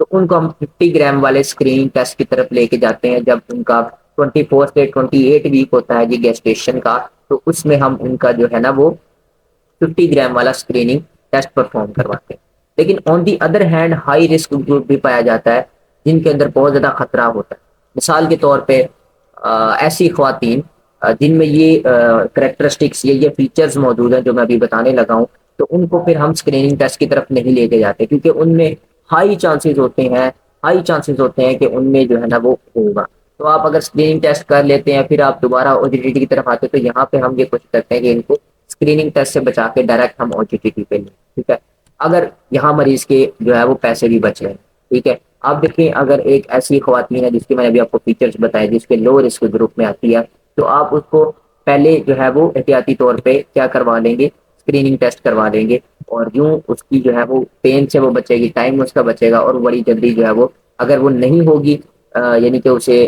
تو ان کو ہم 50 گرام والے اسکریننگ ٹیسٹ کی طرف لے کے جاتے ہیں جب ان کا 24 سے 28 ویک ہوتا ہے جی گیسٹیشن کا، تو اس میں ہم ان کا جو ہے نا وہ 50 گرام والا اسکریننگ ٹیسٹ پرفارم کرواتے ہیں۔ لیکن on the other hand high risk group بھی پایا جاتا ہے جن کے اندر بہت زیادہ خطرہ ہوتا ہے۔ مثال کے طور پہ ایسی خواتین جن میں یہ کریکٹرسٹکس یہ فیچرز موجود ہیں جو میں ابھی بتانے لگا ہوں، تو ان کو پھر ہم اسکریننگ ٹیسٹ کی طرف نہیں لے کے جاتے، کیونکہ ان میں ہائی چانسز ہوتے ہیں کہ ان میں جو ہے نا وہ ہوگا۔ تو آپ اگر اسکریننگ ٹیسٹ کر لیتے ہیں پھر آپ دوبارہ او جی ٹی ٹی کی طرف آتے ہیں، تو یہاں پہ ہم یہ کوشش کرتے ہیں کہ ان کو اسکریننگ ٹیسٹ سے بچا کے ڈائریکٹ ہم او جی ٹی ٹی پہ لیں، ٹھیک ہے، اگر یہاں مریض کے جو ہے وہ پیسے بھی بچ رہے ہیں، ٹھیک ہے۔ آپ دیکھیں اگر ایک ایسی خواتین ہے جس کے میں نے ابھی آپ کو فیچرز بتائے جس کے لو رسک گروپ میں آتی ہے، تو آپ اس کو پہلے جو ہے وہ احتیاطی طور پہ کیا کروا لیں گے، اسکریننگ ٹیسٹ کروا دیں گے، اور یوں اس کی جو ہے وہ پین سے وہ بچے گی، ٹائم اس کا بچے گا، اور بڑی جلدی جو ہے وہ اگر وہ نہیں ہوگی یعنی کہ اسے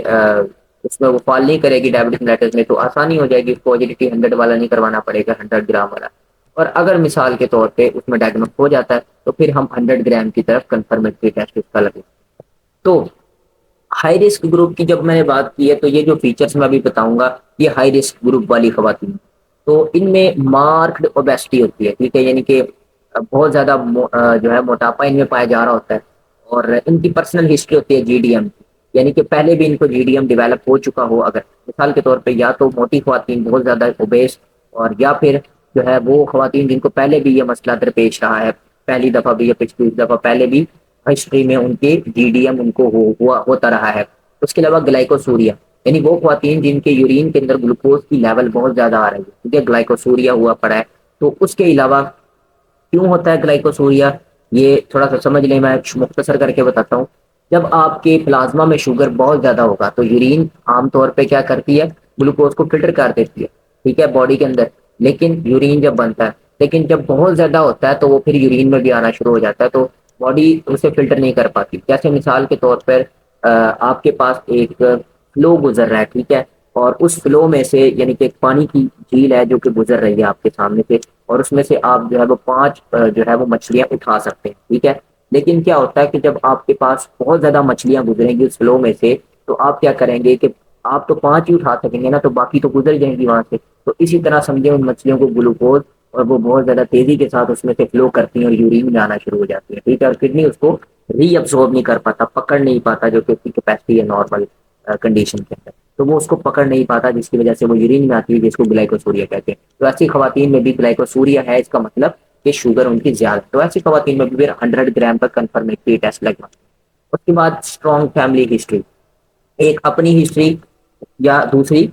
اس میں وہ فال نہیں کرے گی ڈائبٹک میلائٹس میں، تو آسانی ہو جائے گی، اس کو OGTT 100 والا نہیں کروانا پڑے گا، 100 گرام والا۔ اور اگر مثال کے طور پہ اس میں ڈائگنوز ہو جاتا ہے تو پھر ہم 100 گرام کی طرف کنفرمیٹری ٹیسٹ اس کا لگے۔ تو ہائی رسک گروپ کی جب میں نے بات کی ہے تو یہ جو فیچرز میں ابھی بتاؤں گا یہ ہائی رسک گروپ والی خواتین، تو ان میں مارکڈ اوبیسٹی ہوتی ہے، ٹھیک ہے، یعنی کہ بہت زیادہ جو ہے موٹاپا ان میں پایا جا رہا ہوتا ہے، اور ان کی پرسنل ہسٹری ہوتی ہے GDM کی، یعنی کہ پہلے بھی ان کو GDM ڈیولپ ہو چکا ہو، اگر مثال کے طور پہ یا تو موٹی خواتین بہت زیادہ اوبیس، اور یا پھر جو ہے وہ خواتین جن کو پہلے بھی یہ مسئلہ درپیش رہا ہے، پہلی دفعہ بھی یا پچھلی دفعہ پہلے بھی ہسٹری میں ان کے GDM ان کو ہوتا رہا ہے۔ اس کے علاوہ گلائکوسوریا، یعنی وہ خواتین جن کے یورین کے اندر گلوکوز کی لیول بہت زیادہ آ رہی ہے، کیونکہ گلائکوسوریا ہوا پڑا ہے۔ تو اس کے علاوہ کیوں ہوتا ہے گلائکوسوریا، یہ تھوڑا سا سمجھ لیں، میں مختصر کر کے بتاتا ہوں۔ جب آپ کے پلازما میں شوگر بہت زیادہ ہوگا تو یورین عام طور پہ کیا کرتی ہے، گلوکوز کو فلٹر کر دیتی ہے، ٹھیک ہے، باڈی کے اندر، لیکن یورین جب بنتا ہے، لیکن جب بہت زیادہ ہوتا ہے تو وہ پھر یورین میں بھی آنا شروع ہو جاتا ہے، تو باڈی اسے فلٹر نہیں کر پاتی۔ جیسے مثال کے طور پر آپ کے پاس ایک فلو گزر رہا ہے، ٹھیک ہے، اور اس فلو میں سے یعنی کہ ایک پانی کی جھیل ہے جو کہ گزر رہی ہے آپ کے سامنے سے، اور اس میں سے آپ جو ہے وہ 5 جو ہے وہ مچھلیاں اٹھا سکتے ہیں، ٹھیک ہے، لیکن کیا ہوتا ہے کہ جب آپ کے پاس بہت زیادہ مچھلیاں گزریں گی اس فلو میں سے، تو آپ کیا کریں گے کہ آپ تو 5 ہی اٹھا سکیں گے نا، تو باقی تو گزر جائیں گی وہاں سے۔ تو اسی طرح سمجھیں ان مچھلیوں کو گلوکوز اور وہ بہت زیادہ تیزی کے ساتھ اس میں سے فلو کرتی ہیں اور یورین میں آنا شروع ہو جاتی ہے، ٹھیک ہے، اور کڈنی اس کو ری ابزورب نہیں کر پاتا، پکڑ نہیں پاتا، جو کہ اس کی کیپیسٹی ہے نارمل کنڈیشن کے اندر، تو وہ اس کو پکڑ نہیں پاتا، جس کی وجہ سے وہ یورین میں آتی ہے، جس کو گلائکوسوریا کہتے ہیں۔ تو ایسی خواتین میں بھی گلائکوسوریا ہے، اس کا مطلب کہ شوگر ان کی زیادہ، تو ایسی خواتین میں بھی پھر 100 گرام پر کنفرمیٹری ٹیسٹ لگوا۔ اس کے بعد اسٹرانگ فیملی ہسٹری، ایک اپنی ہسٹری یا دوسری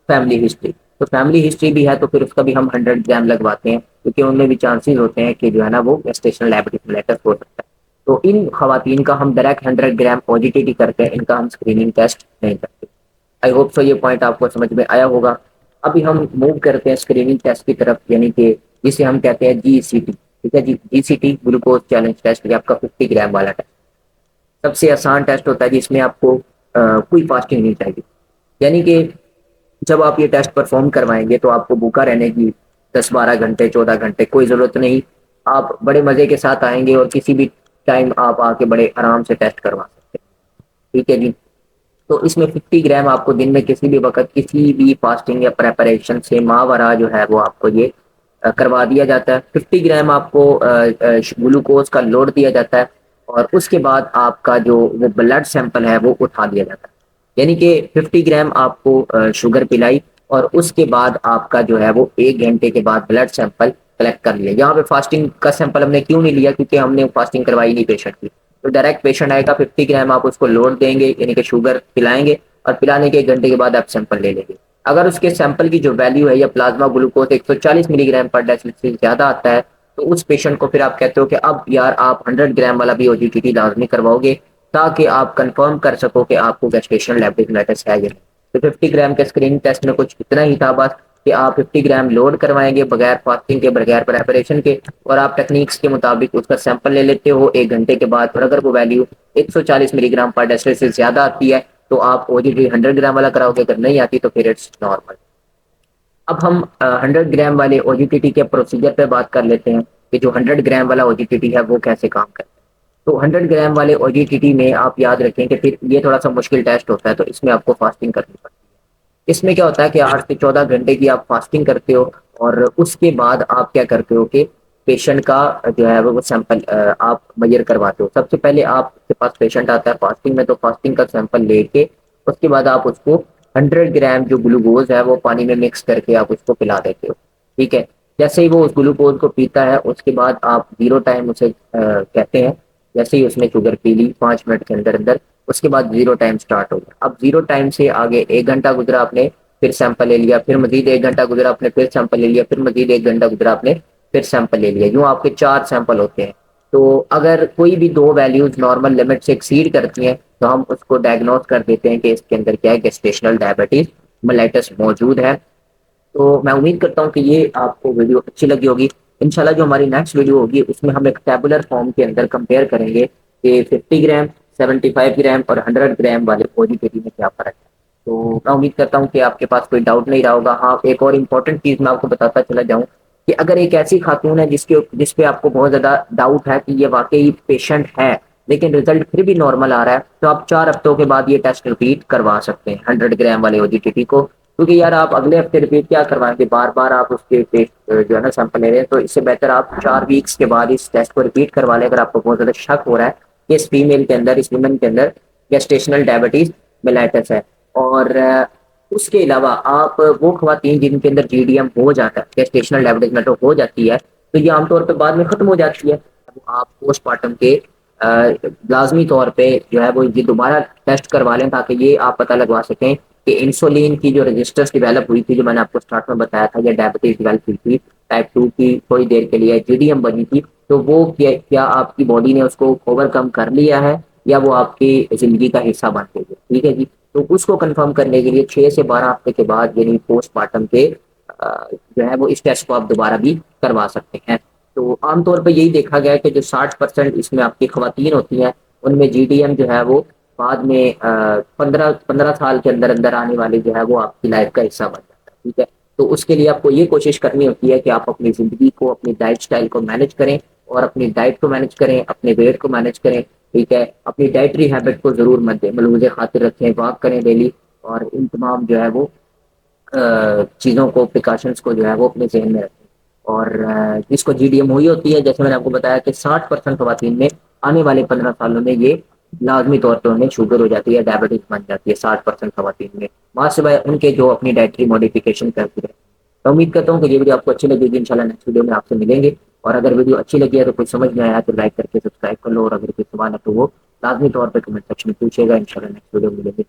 فیملی ہسٹری، تو فیملی ہسٹری بھی ہے تو پھر اس کا بھی ہم 100 گرام لگواتے ہیں، کیونکہ ان میں بھی چانسز ہوتے ہیں کہ جو ہے نا وہ گیسٹیشنل ڈائبٹک میلیٹس ہو سکتا ہے۔ تو ان خواتین کا ہم ڈائریکٹ 100 گرام OGTT کرتے ہیں، ان کا ہم اسکریننگ ٹیسٹ نہیں کرتے۔ آئی ہوپ سو یہ پوائنٹ آپ کو سمجھ میں آیا ہوگا۔ ابھی ہم موو کرتے ہیں اسکریننگ ٹیسٹ کی طرف، یعنی کہ جسے ہم کہتے ہیں GCT، ٹھیک ہے جی، GCT گلوکوز چیلنج ٹیسٹ، یہ آپ کا 50 گرام والا ٹیسٹ سب سے آسان ٹیسٹ ہوتا ہے جس میں آپ کو کوئی فاسٹنگ نہیں چاہیے، یعنی کہ جب آپ یہ ٹیسٹ پرفارم کروائیں گے تو آپ کو بھوکا رہنے کی 10 12 گھنٹے 14 گھنٹے کوئی ضرورت نہیں، آپ بڑے مزے کے ساتھ آئیں گے اور کسی بھی ٹائم آپ آ کے بڑے آرام سے ٹیسٹ کروا سکتے ہیں، ٹھیک ہے جی۔ تو اس میں 50 گرام آپ کو دن میں کسی بھی وقت کسی بھی فاسٹنگ یا پریپریشن سے ماورا جو ہے وہ آپ کو یہ کروا دیا جاتا ہے۔ 50 گرام آپ کو گلوکوز کا لوڈ دیا جاتا ہے، اور اس کے بعد آپ کا جو وہ بلڈ سیمپل ہے وہ اٹھا دیا جاتا ہے، یعنی کہ 50 گرام آپ کو شوگر پلائی، اور اس کے بعد آپ کا جو ہے وہ 1 گھنٹے کے بعد بلڈ سیمپل کلیکٹ کر لیا۔ یہاں پہ فاسٹنگ کا سیمپل ہم نے کیوں نہیں لیا، کیونکہ ہم نے فاسٹنگ کروائی نہیں پیشنٹ کی، تو ڈائریکٹ پیشنٹ آئے گا، 50 گرام آپ اس کو لوڈ دیں گے، یعنی کہ شوگر پلائیں گے، اور پلانے کے 1 گھنٹے کے بعد آپ سیمپل لے لیں گے۔ اگر اس کے سیمپل کی جو ویلیو ہے یا پلازما گلوکوز 140 ملی گرام پر ڈیسیلیٹر سے زیادہ آتا ہے، تو اس پیشنٹ کو پھر آپ کہتے ہو کہ اب یار آپ 100 گرام والا بھی OGTT لازمی کرواؤ گے، تاکہ آپ کنفرم کر سکو کہ آپ کو گیسٹیشنل ڈائبٹیس ہے یا نہیں۔ تو 50 گرام کے اسکریننگ ٹیسٹ میں کچھ اتنا ہی تھا بس، کہ آپ 50 گرام لوڈ کروائیں گے بغیر فاسٹنگ کے، بغیر پریپریشن کے، اور آپ ٹیکنیکس کے مطابق اس کا سیمپل لے لیتے ہو 1 گھنٹے کے بعد، اور اگر وہ ویلیو 140 ملی گرام پر ڈیسیلیٹر سے زیادہ آتی ہے تو آپ OGTT 100 گرام والا کراؤ گے، اگر نہیں آتی تو پھر اٹس نارمل۔ اب ہم 100 گرام والے OGTT کے پروسیجر پہ بات کر لیتے ہیں کہ جو 100 گرام والا OGTT ہے وہ کیسے کام کرتا ہے۔ تو 100 گرام والے او جی ٹی ٹی میں آپ یاد رکھیں کہ پھر یہ تھوڑا سا مشکل ٹیسٹ ہوتا ہے، تو اس میں آپ کو فاسٹنگ کرنی پڑتی ہے۔ اس میں کیا ہوتا ہے کہ 8 سے 14 گھنٹے کی آپ فاسٹنگ کرتے ہو، اور اس کے بعد آپ کیا کرتے ہو کہ پیشنٹ کا جو ہے وہ سیمپل آپ میئر کرواتے ہو۔ سب سے پہلے آپ کے پاس پیشنٹ آتا ہے فاسٹنگ میں، تو فاسٹنگ کا سیمپل لے کے اس کے بعد آپ اس کو 100 گرام جو گلوکوز ہے وہ پانی میں مکس کر کے آپ اس کو پلا دیتے ہو، ٹھیک ہے۔ جیسے ہی وہ اس گلوکوز کو پیتا ہے، اس کے بعد آپ 0 ٹائم اسے کہتے ہیں، جیسے ہی اس نے شوگر پی لی 5 منٹ کے اندر اندر، اس کے بعد 0 ٹائم اسٹارٹ ہو گیا۔ اب 0 ٹائم سے آگے 1 گھنٹہ گزرا، آپ نے پھر سیمپل لے لیا، پھر مزید 1 گھنٹہ گزرا، آپ نے پھر سیمپل لے لیا، پھر مزید 1 گھنٹہ گزرا، آپ نے پھر سیمپل لے لیا، یوں آپ کے 4 سیمپل ہوتے ہیں۔ تو اگر کوئی بھی دو ویلیوز نارمل لمٹ سے ایکسیڈ کرتی ہیں تو ہم اس کو ڈائگنوز کر دیتے ہیں کہ اس کے اندر کیا ہے، گیسٹیشنل ڈائبٹیز ملیٹس موجود ہے۔ تو میں امید کرتا ہوں کہ یہ آپ کو ویڈیو اچھی لگی ہوگی۔ انشاءاللہ جو ہماری نیکسٹ ویڈیو ہوگی اس میں ہم ایک ٹیبولر فارم کے اندر کمپیئر کریں گے کہ 50 گرام، 75 گرام اور 100 گرام والے اوجیٹی میں کیا فرق ہے۔ تو میں امید کرتا ہوں کہ آپ کے پاس کوئی ڈاؤٹ نہیں رہا ہوگا۔ ہاں، ایک اور امپورٹنٹ چیز میں آپ کو بتاتا چلا جاؤں کہ اگر ایک ایسی خاتون ہے جس پہ آپ کو بہت زیادہ ڈاؤٹ ہے کہ یہ واقعی پیشنٹ ہے لیکن رزلٹ پھر بھی نارمل آ رہا ہے، تو آپ 4 ہفتوں کے بعد یہ ٹیسٹ ریپیٹ کروا سکتے ہیں 100 گرام والے اوجیٹی کو، کیونکہ یار آپ اگلے ہفتے ریپیٹ کیا کروائیں گے، بار بار آپ اس کے جو ہے نا سیمپل لے رہے ہیں، تو اس سے بہتر آپ 4 ویکس کے بعد اس ٹیسٹ کو ریپیٹ کروا لیں، اگر آپ کو بہت زیادہ شک ہو رہا ہے کہ اس فیمیل کے اندر، اس ویمن کے اندر گیسٹیشنل ڈائبٹیز میلیٹس ہے۔ اور اس کے علاوہ آپ وہ خواتین جن کے اندر جی ڈی ایم ہو جاتا ہے، گیسٹیشنل ڈائبٹیز میٹو ہو جاتی ہے، تو یہ عام طور پہ بعد میں ختم ہو جاتی ہے، آپ پوسٹ پارٹم کے لازمی طور پہ جو ہے وہ یہ دوبارہ ٹیسٹ کروا لیں، تاکہ یہ آپ پتہ لگوا سکیں کہ انسولین کی جو رجسٹرز ڈیولپ ہوئی تھی، جو میں نے آپ کو اسٹارٹ میں بتایا تھا، یا ڈائبٹیز ڈیولپ ہوئی تھی ٹائپ 2 کی تھوڑی دیر کے لیے جی ڈی ایم بنی تھی، تو وہ کیا آپ کی باڈی نے اس کو اوور کم کر لیا ہے یا وہ آپ کی زندگی کا حصہ بن گئی ہے، ٹھیک ہے جی۔ تو اس کو کنفرم کرنے کے لیے 6 سے 12 ہفتے کے بعد، یعنی پوسٹ پارٹم کے جو ہے وہ اس ٹیسٹ کو آپ دوبارہ بھی کروا سکتے ہیں۔ تو عام طور پہ یہی دیکھا گیا ہے کہ جو 60% اس میں آپ کی خواتین ہوتی ہیں، ان میں جی ڈی ایم جو ہے وہ بعد میں 15 سال کے اندر اندر آنے والے جو ہے وہ آپ کی لائف کا حصہ بن جاتا ہے، ٹھیک ہے۔ تو اس کے لیے آپ کو یہ کوشش کرنی ہوتی ہے کہ آپ اپنی زندگی کو، اپنی لائف سٹائل کو مینج کریں، اور اپنی ڈائٹ کو مینج کریں، اپنے ویٹ کو مینج کریں، ٹھیک ہے۔ اپنی ڈائٹری ہیبٹ کو ضرور ملحوظ خاطر رکھیں، واک کریں ڈیلی، اور ان تمام جو ہے وہ چیزوں کو، پریکاشنس کو جو ہے وہ اپنے ذہن میں رکھیں۔ اور جس کو جی ڈی ایم ہوئی ہوتی ہے، جیسے میں نے آپ کو بتایا کہ 60% خواتین میں آنے والے 15 سالوں میں یہ لازمی طور پہ انہیں شوگر ہو جاتی ہے، ڈائبٹیز بن جاتی ہے 60% خواتین میں، وہاں سے ان کے جو اپنی ڈائٹری موڈیفیکیشن کرتی ہے۔ میں امید کرتا ہوں کہ یہ ویڈیو آپ کو اچھی لگے گی، انشاءاللہ نیکسٹ ویڈیو میں آپ سے ملیں گے۔ اور اگر ویڈیو اچھی لگی ہے تو کچھ سمجھ میں آیا تو لائک کر کے سبسکرائب کر لو، اور اگر کوئی سوال ہے تو وہ لازمی طور پہ کمنٹ سیکشن میں پوچھے گا، انشاءاللہ نیکسٹ ویڈیو میں ملیں گے۔